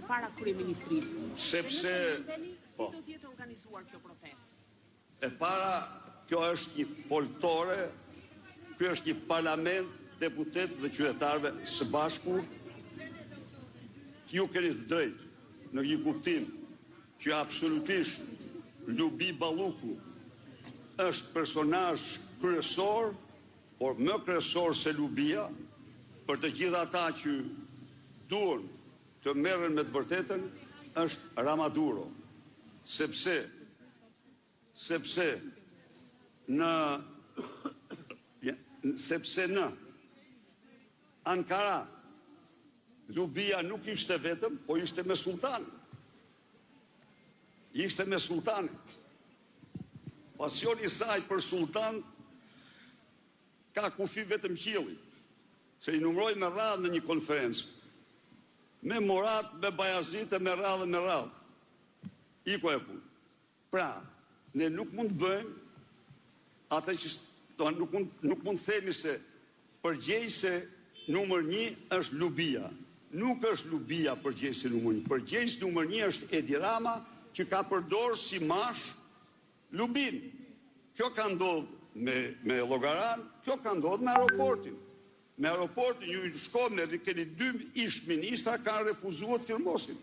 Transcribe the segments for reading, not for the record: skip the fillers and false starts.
përpara kryeministrisë. Sepse si do të jetë organizuar kjo protestë? E para, kjo është një foltore, kjo është një parlament, deputet dhe qytetarëve së bashku. Ju keni të drejtë në një kuptim që absolutisht Lubi Balluku është personazh kryesor, por më kryesor se Lubia, për të gjithë ata që duan të merren me të vërtetën, është Ramaduro. Sepse në Ankara Lubia nuk ishte vetëm, po ishte me sultan. Ishte me sultan. Pasioni i saj për sultan ka kufi vetëm qielli. Se i numroi me radhë në një konferencë. Me Murat, me Bayazit, me radhë. Iko e punë. Pra, ne nuk mund të bëjmë atë që nuk mund të themi se përgjegjëse numër 1 është Lubia. Nuk është Lubia përgjegjësi numër 1. Përgjegjësi numër 1 është Edi Rama, që ka përdorur si mash Lubin. Kjo ka ndodhur me Llogaran, kjo ka ndodhur me aeroportin. Me aeroportin ju shkoni, keni 2 ish ministra kanë refuzuar të firmosin.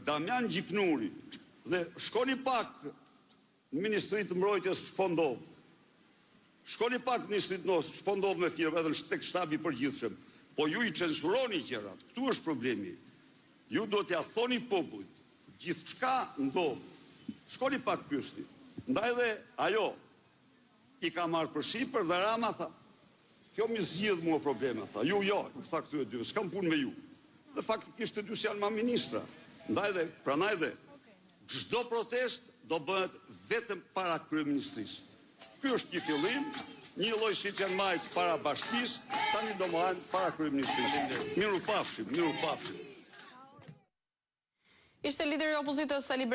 Damian Gjiknuri dhe shkoni pak në Ministri të Mbrojtjes Shpondov. Shkoni pak në Ministri të Shpondov me firmë edhe tek shtabi i përgjithshëm. Po ju i censuroni gjërat. Ktu është problemi. Ju do t'ia thoni popullit gjithçka ndodh. Shkoni pak pyesni. Ndaj dhe ajo i ka marrë për sipër dhe Rama tha, kjo më zgjidh mua probleme, tha. Ju jo, tha këtyre dy, s'kam punë me ju. Dhe faktikisht të dy janë ma ministra. Ndaj dhe, pranaj dhe, çdo protest do bëhet vetëm para kryeministrisë. Ky është një fillim, një lloj siç janë marrë para bashkisë, tani do marrin para kryeministrisë. Miru pafshim. Ishte lideri i opozitës Sali